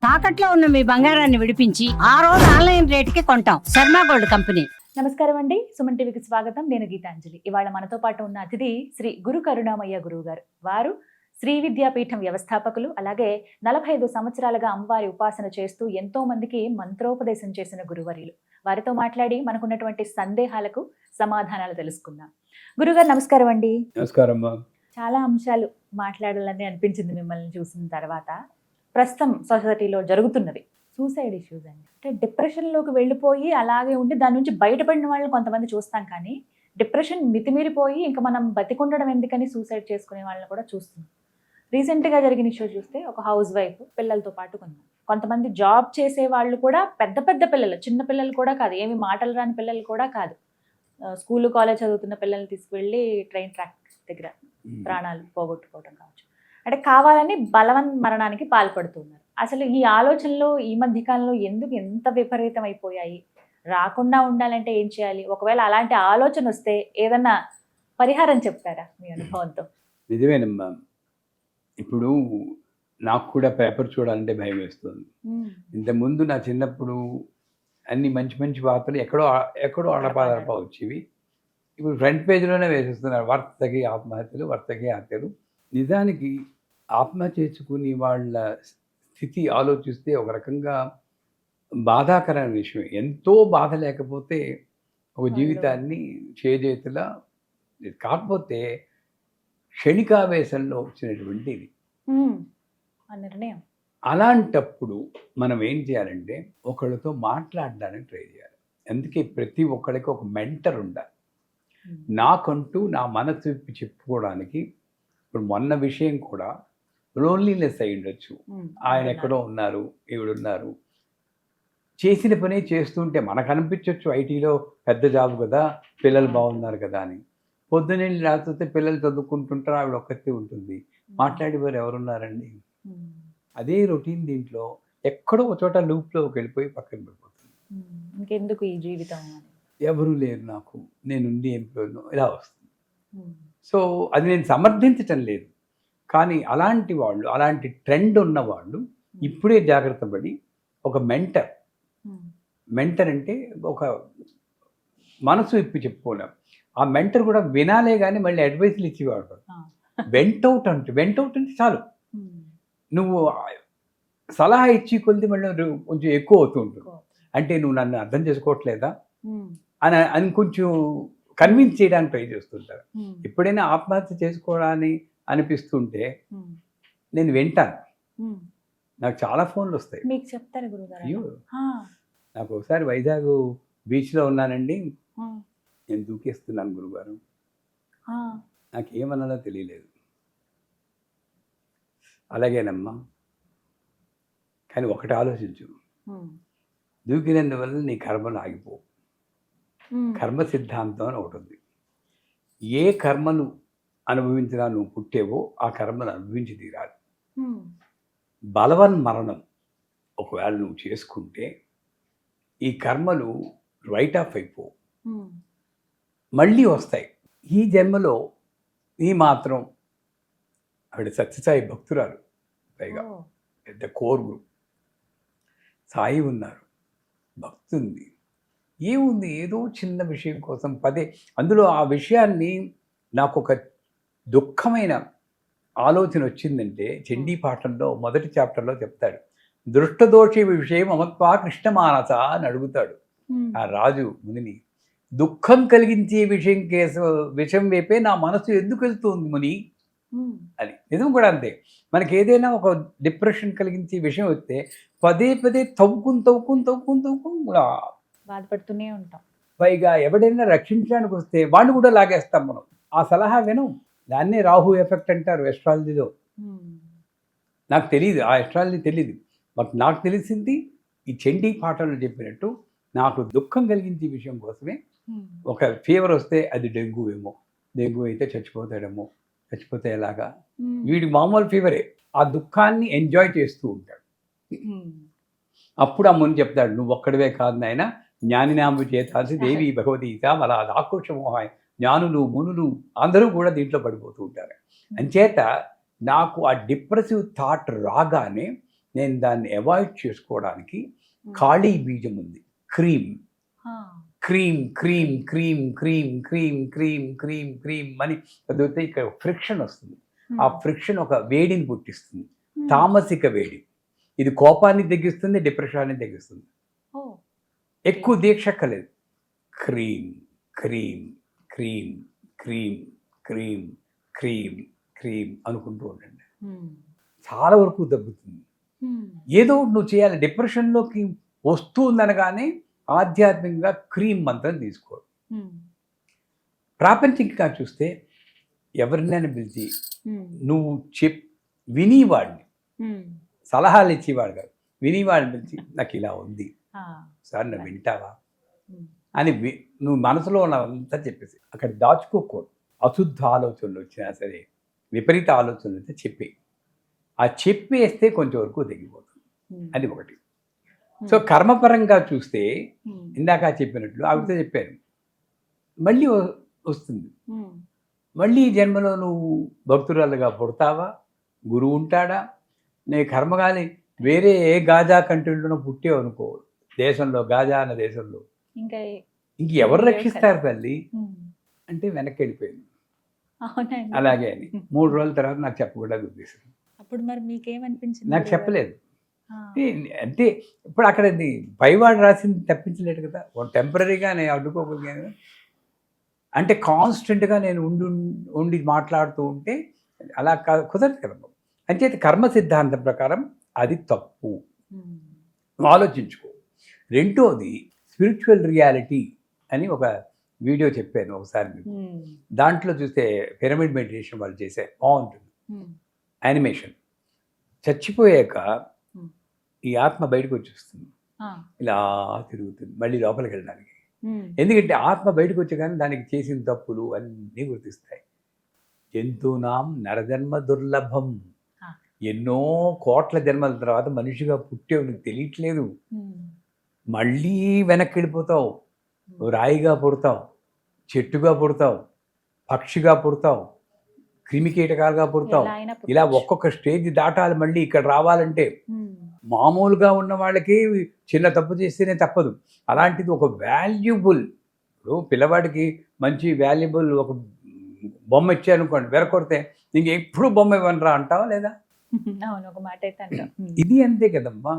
తాకట్లో ఉన్న మీ బంగారాన్ని విడిపించి ఆ రోజు ఆన్లైన్ రేటుకి కొంటాం. Sharma gold company. నమస్కారం అండి, సుమన్ టీవీకి స్వాగతం. నేను గీతాంజలి. ఇవాళ మనతో పాటు ఉన్న అతిథి శ్రీ గురు కరుణామయ్య గురువు గారు. వారు శ్రీ విద్యాపీఠం వ్యవస్థాపకులు. అలాగే 45 సంవత్సరాలుగా అమ్మవారి ఉపాసన చేస్తూ ఎంతో మందికి మంత్రోపదేశం చేసిన గురువర్యులు. వారితో మాట్లాడి మనకున్నటువంటి సందేహాలకు సమాధానాలు తెలుసుకుందాం. గురుగారు నమస్కారం అండి. నమస్కారం. చాలా అంశాలు మాట్లాడాలని అనిపించింది మిమ్మల్ని చూసిన తర్వాత. ప్రస్తుతం సొసైటీలో జరుగుతున్నది సూసైడ్ ఇష్యూస్ అండి. అంటే డిప్రెషన్లోకి వెళ్ళిపోయి అలాగే ఉండి దాని నుంచి బయటపడిన వాళ్ళని కొంతమంది చూస్తాం, కానీ డిప్రెషన్ మితిమీరిపోయి ఇంకా మనం బతికుండడం ఎందుకని సూసైడ్ చేసుకునే వాళ్ళని కూడా చూస్తున్నాం. రీసెంట్గా జరిగిన ఇష్యూ చూస్తే ఒక హౌస్ వైఫ్ పిల్లలతో పాటు కొంతమంది జాబ్ చేసే వాళ్ళు కూడా పెద్ద పెద్ద పిల్లలు, చిన్న పిల్లలు కూడా కాదు, ఏమి మాటలు రాని పిల్లలు కూడా కాదు, స్కూల్ కాలేజ్ చదువుతున్న పిల్లల్ని తీసుకువెళ్ళి ట్రైన్ ట్రాక్ దగ్గర ప్రాణాలు పోగొట్టుకోవడం కావచ్చు. అంటే కావాలని బలవన్ మరణానికి పాల్పడుతున్నారు. అసలు ఈ ఆలోచనలు ఈ మధ్య కాలంలో ఎందుకు ఎంత విపరీతం అయిపోయాయి? రాకుండా ఉండాలంటే ఏం చేయాలి? ఒకవేళ అలాంటి ఆలోచన వస్తే ఏదన్నా పరిహారం చెప్తారా మీ అనుభవంతో? నిజమేనమ్మా. ఇప్పుడు నాకు కూడా పేపర్ చూడాలంటే భయం వేస్తుంది. ఇంతకుముందు నా చిన్నప్పుడు అన్ని మంచి మంచి వార్తలు ఎక్కడో అడపాదడప వచ్చేవి. ఇప్పుడు ఫ్రంట్ పేజీలోనే వేసేస్తున్నారు, వర్తకి ఆత్మహత్యలు, వర్తకి హత్యలు. నిజానికి ఆత్మహత్య చేసుకుని వాళ్ళ స్థితి ఆలోచిస్తే ఒక రకంగా బాధాకరమైన విషయం. ఎంతో బాధ లేకపోతే ఒక జీవితాన్ని చేజేతులా, కాకపోతే క్షణికావేశంలో వచ్చినటువంటి నిర్ణయం. అలాంటప్పుడు మనం ఏం చేయాలంటే ఒకళ్ళతో మాట్లాడడానికి ట్రై చేయాలి. అందుకే ప్రతి ఒక్కరికి ఒక మెంటర్ ఉండాలి. నాకంటూ నా మనసు విప్పి చెప్పుకోవడానికి. ఇప్పుడు మొన్న విషయం కూడా లోన్లీనెస్ అయి ఉండొచ్చు. ఆయన ఎక్కడో ఉన్నారు, ఈవిడున్నారు, చేసిన పనే చేస్తుంటే మనకు అనిపించవచ్చు ఐటీలో పెద్ద జాబ్ కదా, పిల్లలు బాగున్నారు కదా అని. పొద్దునే రాకపోతే పిల్లలు చదువుకుంటుంటారు, ఆవిడ ఒక్కతే ఉంటుంది, మాట్లాడేవారు ఎవరున్నారండి? అదే రొటీన్ దీంట్లో ఎక్కడో ఒక చోట లూప్లోకి వెళ్ళిపోయి పక్కన పడిపోతుంది. ఇంకెందుకు ఈ జీవితం? ఎవరు లేరు నాకు, నేనుండి ఏం ప్రయోజనం, ఇలా వస్తుంది. సో అది నేను సమర్థించటం లేదు, కానీ అలాంటి వాళ్ళు, అలాంటి ట్రెండ్ ఉన్నవాళ్ళు ఇప్పుడే జాగ్రత్త పడి ఒక మెంటర్ అంటే ఒక మనసు ఇప్పి చెప్పుకోలేం. ఆ మెంటర్ కూడా వినాలే కానీ మళ్ళీ అడ్వైస్లు ఇచ్చేవాడు. వెంట్ అవుట్ అంటే చాలు, నువ్వు సలహా ఇచ్చి కొద్ది మళ్ళీ కొంచెం ఎక్కువ అవుతూ ఉంటుంది. అంటే నువ్వు నన్ను అర్థం చేసుకోవట్లేదా అని కొంచెం కన్విన్స్ చేయడానికి ట్రై చేస్తుంటారు. ఎప్పుడైనా ఆత్మహత్య చేసుకోవడాన్ని అనిపిస్తుంటే నేను వింటాను. నాకు చాలా ఫోన్లు వస్తాయి. మీకు చెప్తారు గురుగారు? అయ్యో, నాకు ఒకసారి వైజాగ్ బీచ్లో ఉన్నానండి, నేను దూకేస్తున్నాను గురుగారు, నాకేమన్నాలో తెలియలేదు. అలాగేనమ్మా, కానీ ఒకటి ఆలోచించు, దూకినందువల్ల నీ కర్మలు ఆగిపో. కర్మ సిద్ధాంతం అని ఒకటి ఉంది. ఏ కర్మను అనుభవించినా నువ్వు పుట్టేవో ఆ కర్మను అనుభవించి తీరాలి. బలవన్ మరణం ఒకవేళ నువ్వు చేసుకుంటే ఈ కర్మలు రైట్ ఆఫ్ అయిపో, మళ్ళీ వస్తాయి. ఈ జన్మలో ఈ మాత్రం ఆవిడ సత్యసాయి భక్తురాలు, పైగా పెద్ద కోర్ గ్రూప్, సాయి ఉన్నారు, భక్తి ఉంది, ఏముంది, ఏదో చిన్న విషయం కోసం అందులో ఆ విషయాన్ని నాకు ఒక దుఃఖమైన ఆలోచన వచ్చిందంటే చండీ పాఠంలో మొదటి చాప్టర్లో చెప్తాడు, దృష్టదోషి విషయం అమత్వా కృష్ణమానస అని అడుగుతాడు ఆ రాజు మునిని. దుఃఖం కలిగించే విషయం వైపే నా మనసు ఎందుకు వెళ్తుంది ముని అని. నిజం కూడా అంతే. మనకి ఏదైనా ఒక డిప్రెషన్ కలిగించే విషయం వస్తే పదే తవ్వుకుని బాధపడుతూనే ఉంటాం. పైగా ఎవడైనా రక్షించడానికి వస్తే వాడిని కూడా లాగేస్తాం మనం. ఆ సలహా వినం. దాన్నే రాహు ఎఫెక్ట్ అంటారు ఎస్ట్రాలజీలో. నాకు తెలియదు, ఆ ఎస్ట్రాలజీ తెలియదు, బట్ నాకు తెలిసింది ఈ చండీ పాఠంలో చెప్పినట్టు నాకు దుఃఖం కలిగించే విషయం కోసమే. ఒక ఫీవర్ వస్తే అది డెంగ్యూ ఏమో, డెంగ్యూ అయితే చచ్చిపోతాడేమో, చచ్చిపోతే ఎలాగా, వీడి మామూలు ఫీవరే, ఆ దుఃఖాన్ని ఎంజాయ్ చేస్తూ ఉంటాడు. అప్పుడు ఆ ముని చెప్తాడు, నువ్వు ఒక్కడివే కాదు నాయన, జ్ఞానినాంబు చేతాల్సి దేవి భగవతి అలా ఆక్రోషమోహాయ, జ్ఞానులు మునులు అందరూ కూడా దీంట్లో పడిపోతూ ఉంటారు. అంచేత నాకు ఆ డిప్రెసివ్ థాట్ రాగానే నేను దాన్ని అవాయిడ్ చేసుకోవడానికి ఖాళీ బీజం ఉంది, cream cream cream cream cream cream cream cream cream అని చదివితే ఇక్కడ ఫ్రిక్షన్ వస్తుంది. ఆ ఫ్రిక్షన్ ఒక వేడిని పుట్టిస్తుంది, తామసిక వేడి. ఇది కోపాన్ని తగ్గిస్తుంది, డిప్రెషన్ని తగ్గిస్తుంది. ఎక్కువ దీక్షక్కలేదు. Cream cream cream cream cream cream cream అనుకుంటూ ఉండండి, చాలా వరకు తగ్గుతుంది. ఏదో నువ్వు చేయాలి. డిప్రెషన్లోకి వస్తూ ఉందనగానే ఆధ్యాత్మికంగా క్రీమ్ మంత్రం తీసుకోవడం. ప్రాపంచికంగా చూస్తే ఎవరినైనా పిలిచి నువ్వు వినివాడిని, సలహాలు ఇచ్చేవాడు కాదు, వినివాడిని పిలిచి నాకు ఇలా ఉంది సార్, నువ్వు వింటావా అని నువ్వు మనసులో ఉన్నదంతా చెప్పేసి అక్కడ దాచుకోకూడదు. అశుద్ధ ఆలోచనలు వచ్చినా సరే, విపరీత ఆలోచనలు అయితే చెప్పి ఆ చెప్పేస్తే కొంచెం వరకు తగ్గిపోతుంది. అది ఒకటి. సో కర్మపరంగా చూస్తే ఇందాక చెప్పినట్లు ఆవిడతో చెప్పాను, మళ్ళీ వస్తుంది. మళ్ళీ ఈ జన్మలో నువ్వు భక్తురాలుగా పుడతావా, గురువు ఉంటాడా, నీ కర్మ కానీ వేరే ఏ గాజా కంట్రీలోనో పుట్టావు అనుకో, దేశంలో గాజా అన్న దేశంలో ఇంక ఎవరు రక్షిస్తారు తల్లి అంటే వెనక్కి వెళ్ళిపోయింది. అలాగే అని 3 రోజుల తర్వాత నాకు చెప్పకుండా గుర్తిస్తుంది. అప్పుడు మరి మీకేమనిపించింది? నాకు చెప్పలేదు. అంటే ఇప్పుడు అక్కడ పైవాడు రాసింది తప్పించలేడు కదా, టెంపరీగా నేను అడ్డుకోగలిగాను. అంటే కాన్స్టెంట్గా నేను ఉండి మాట్లాడుతూ ఉంటే అలా కుదరదు కదా. అంచేత కర్మ సిద్ధాంతం ప్రకారం అది తప్పు, ఆలోచించుకో. రెండోది స్పిరిచువల్ రియాలిటీ అని ఒక వీడియో చెప్పాను ఒకసారి మీకు. దాంట్లో చూస్తే పిరమిడ్ మెడిటేషన్ వాళ్ళు చేసే బాగుంటుంది యానిమేషన్. చచ్చిపోయాక ఈ ఆత్మ బయటకు వచ్చేస్తుంది, ఇలా తిరుగుతుంది మళ్ళీ లోపలికి వెళ్ళడానికి. ఎందుకంటే ఆత్మ బయటకు వచ్చే కానీ దానికి చేసిన తప్పులు అన్నీ గుర్తిస్తాయి. జంతువునాం నరజన్మ దుర్లభం, ఎన్నో కోట్ల జన్మల తర్వాత మనిషిగా పుట్టేవు, నీకు తెలియట్లేదు. మళ్ళీ వెనక్కి వెళ్ళిపోతావు, రాయిగా పుడతావు, చెట్టుగా పుడతావు, పక్షిగా పుడతావు, క్రిమికీటకాలుగా పుడతావు. ఇలా ఒక్కొక్క స్టేజ్ దాటాలి. మళ్ళీ ఇక్కడ రావాలంటే మామూలుగా ఉన్న వాళ్ళకి చిన్న తప్పు చేస్తేనే తప్పదు. అలాంటిది ఒక వాల్యుబుల్, ఇప్పుడు పిల్లవాడికి మంచి వాల్యుబుల్ ఒక బొమ్మ ఇచ్చారనుకోండి, వెరకొడితే నీకు ఎప్పుడు బొమ్మ ఇవ్వనరా అంటావా లేదా? ఒక మాట అయితే అంటాం. ఇది అంతే కదమ్మా.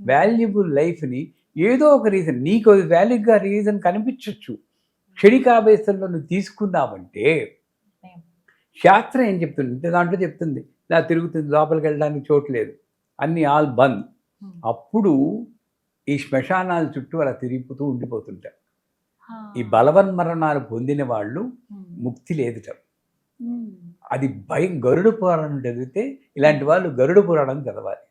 వాల్యుబుల్ లైఫ్ని ఏదో ఒక రీజన్, నీకు వాల్యూగా రీజన్ కనిపించవచ్చు, క్షణికాభేసంలో నువ్వు తీసుకున్నావంటే శాస్త్రం ఏం చెప్తుంది అంటే దాంట్లో చెప్తుంది ఇలా తిరుగుతుంది, లోపలికి వెళ్ళడానికి చోటు లేదు, అన్నీ ఆల్ బంద్. అప్పుడు ఈ శ్మశానాల చుట్టూ అలా తిరిగిపోతూ ఉండిపోతుంటారు. ఈ బలవన్మరణాలు పొందిన వాళ్ళు ముక్తి లేదుట. అది భయం. గరుడ పురాణం చదివితే ఇలాంటి వాళ్ళు గరుడ పురాణం చదవాలి.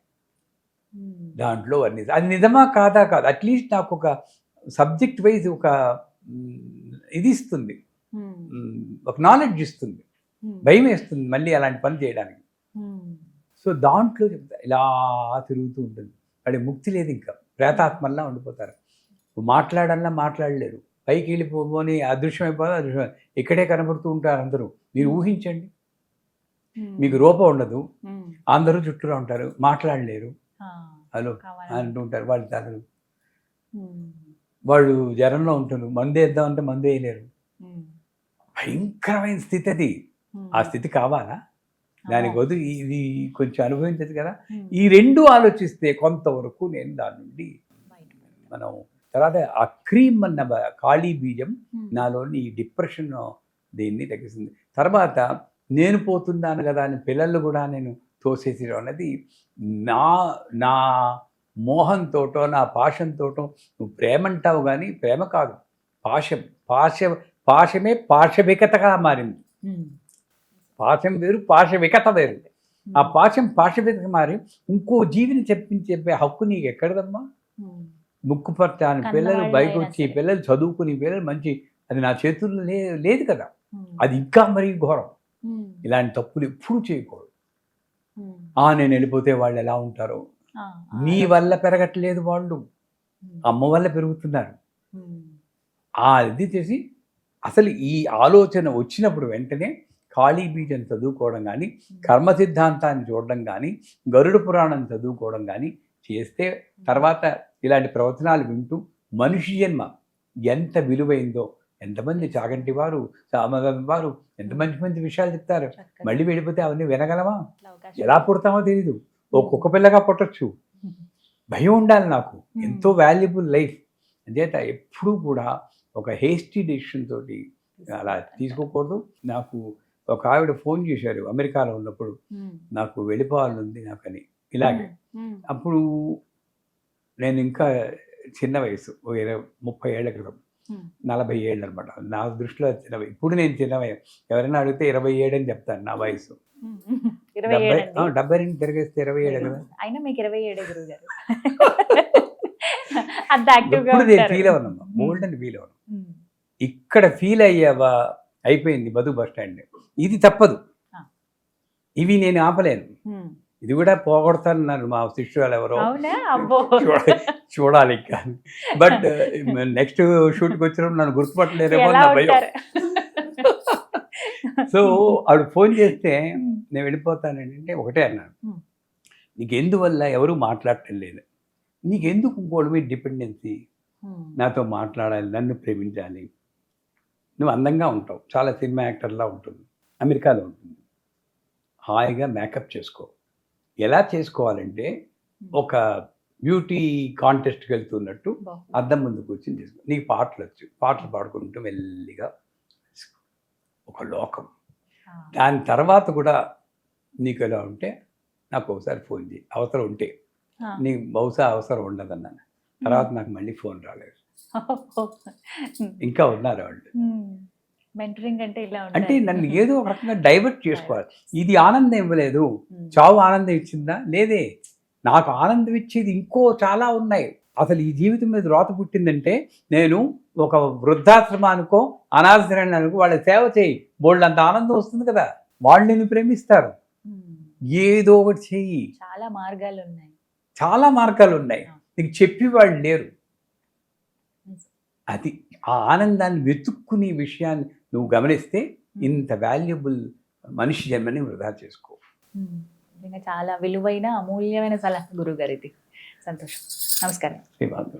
దాంట్లో అది నిజమా కాదా కాదు, అట్లీస్ట్ నాకు ఒక సబ్జెక్ట్ వైజ్ ఒక ఇది ఇస్తుంది, ఒక నాలెడ్జ్ ఇస్తుంది. భయం వేస్తుంది మళ్ళీ అలాంటి పని చేయడానికి. సో దాంట్లో చెప్తా ఇలా తిరుగుతూ ఉంటుంది. వాడి ముక్తి లేదు, ఇంకా ప్రేతాత్మల్లా ఉండిపోతారు. మాట్లాడాలన్నా మాట్లాడలేరు, పైకి వెళ్ళిపోని అదృశ్యం అయిపోతుంది. అదృశ్యం ఇక్కడే కనబడుతూ ఉంటారు అందరూ. మీరు ఊహించండి, మీకు రూపం ఉండదు, అందరూ చుట్టూరా ఉంటారు, మాట్లాడలేరు, హలో అంటూ ఉంటారు. వాళ్ళు తనలు వాళ్ళు జ్వరంలో ఉంటారు, మందు వేద్దామంటే మందు వేయలేరు. భయంకరమైన స్థితి అది. ఆ స్థితి కావాలా? దానికి వద్దు, ఇది కొంచెం అనుభవించదు కదా. ఈ రెండు ఆలోచిస్తే కొంతవరకు నేను దాని నుండి మనం తర్వాత ఆ క్రీమ్ అన్న ఖాళీ బీజం నాలోని ఈ డిప్రెషన్ దీన్ని తగ్గిస్తుంది. తర్వాత నేను పోతున్నాను కదా అని పిల్లలు కూడా నేను తోసేసేయడం అన్నది నా మోహంతోటో నా పాశంతోటో. నువ్వు ప్రేమ అంటావు కానీ ప్రేమ కాదు, పాశమే పాశవికతగా మారింది. పాశం వేరు, పాశవికత వేరు. ఆ పాశం పాశవికత మారి ఇంకో జీవిని చెప్పే హక్కు నీకు ఎక్కడదమ్మా? ముక్కుపట్టాని పిల్లలు బయటకు వచ్చి పిల్లలు చదువుకుని పిల్లలు మంచి, అది నా చేతుల్లో లేదు కదా. అది ఇంకా మరీ ఘోరం. ఇలాంటి తప్పులు ఎప్పుడు చేయకూడదు. నేను వెళ్ళిపోతే వాళ్ళు ఎలా ఉంటారో, నీ వల్ల పెరగట్లేదు, వాళ్ళు అమ్మ వల్ల పెరుగుతున్నారు. ఇది చేసి అసలు ఈ ఆలోచన వచ్చినప్పుడు వెంటనే కాళీ బీజం చదువుకోవడం కానీ, కర్మ సిద్ధాంతాన్ని చూడడం కానీ, గరుడ పురాణం చదువుకోవడం కానీ చేస్తే తర్వాత ఇలాంటి ప్రవచనాలు వింటూ మనిషి జన్మ ఎంత విలువైందో, ఎంతమంది చాగంటి వారు, సామగామి వారు ఎంత మంచి మంచి విషయాలు చెప్తారు. మళ్ళీ వెళ్ళిపోతే అవన్నీ వినగలమా? ఎలా పుడతామో తెలీదు. ఓ కుక్క పిల్లగా పుట్టచ్చు. భయం ఉండాలి నాకు. ఎంతో వాల్యుబుల్ లైఫ్. అంచేత ఎప్పుడూ కూడా ఒక హేస్టీ డెసిషన్ తోటి అలా తీసుకోకూడదు. నాకు ఒక ఆవిడ ఫోన్ చేశారు అమెరికాలో ఉన్నప్పుడు, నాకు వెళ్ళిపోవాలని ఉంది నాకని ఇలాగే. అప్పుడు నేను ఇంకా చిన్న వయసు, 30 ఏళ్ల క్రితం, 40 ఏళ్ళు అనమాట నా దృష్టిలో చిన్న వయసు. ఇప్పుడు నేను చిన్న వయసు, ఎవరైనా అడిగితే 27 అని చెప్తాను నా వయసు. 72 తిరిగేస్తే 27 కదా. అయినా మీకు 27 గురువు గారు. ఇప్పుడు నేను ఫీల్ అవ్వనమ్మా, బోల్డ్ అని ఫీల్ అవ్వను. ఇక్కడ ఫీల్ అయ్యావా అయిపోయింది బతుకు బస్ స్టాండ్. ఇది తప్పదు, ఇవి నేను ఆపలేను. ఇది కూడా పోగొడతానన్నారు మా శిష్యులు ఎవరో, చూడాలి. బట్ నెక్స్ట్ షూట్కి వచ్చినప్పుడు నన్ను గుర్తుపట్టలేరేమో నా భయం. సో ఆవిడ ఫోన్ చేస్తే నేను వెళ్ళిపోతానంటే ఒకటే అన్నాను, నీకెందువల్ల ఎవరు మాట్లాడటం లేదు, నీకెందుకు ఇంకోటి మీద డిపెండెన్సీ, నాతో మాట్లాడాలి, నన్ను ప్రేమించాలి, నువ్వు అందంగా ఉంటావు, చాలా సినిమా యాక్టర్లా ఉంటుంది, అమెరికాలో ఉంటుంది, హాయిగా మేకప్ చేసుకో. ఎలా చేసుకోవాలంటే ఒక బ్యూటీ కాంటెస్ట్కి వెళ్తున్నట్టు అద్దం ముందు కూర్చొని చేసుకో. నీకు పాటలు వచ్చు, పాటలు పాడుకుంటూ మెల్లిగా ఒక లోకం. దాని తర్వాత కూడా నీకు ఎలా ఉంటే నాకు ఒకసారి ఫోన్ చేయి, అవసరం ఉంటే. నీకు బహుశా అవసరం ఉండదన్నాను. తర్వాత నాకు మళ్ళీ ఫోన్ రాలేదు. ఇంకా ఉన్నారు వాళ్ళు. మెంటరింగ్ అంటే ఇలా అంటే నన్ను ఏదో ఒక రకంగా డైవర్ట్ చేసుకోవాలి. ఇది ఆనందం ఇవ్వలేదు, చావు ఆనందం ఇచ్చిందా? లేదే. నాకు ఆనందం ఇచ్చేది ఇంకో చాలా ఉన్నాయి. అసలు ఈ జీవితం మీద రోత పుట్టిందంటే నేను ఒక వృద్ధాశ్రమానికో అనాథాశ్రమానికో వాళ్ళ సేవ చేయి, బోల్డ్ అంత ఆనందం వస్తుంది కదా. వాళ్ళు నిన్ను ప్రేమిస్తారు. ఏదో ఒకటి చెయ్యి. చాలా మార్గాలు ఉన్నాయి, చాలా మార్గాలు ఉన్నాయి. నీకు చెప్పి వాళ్ళు లేరు. అది ఆ ఆనందాన్ని వెతుక్కునే విషయాన్ని నువ్వు గమనిస్తే ఇంత వాల్యుబుల్ మనిషి జన్మని వృధా చేసుకో. చాలా విలువైన అమూల్యమైన సలహా గురువు గారు ఇది. సంతోషం. నమస్కారం. శ్రీమాన్.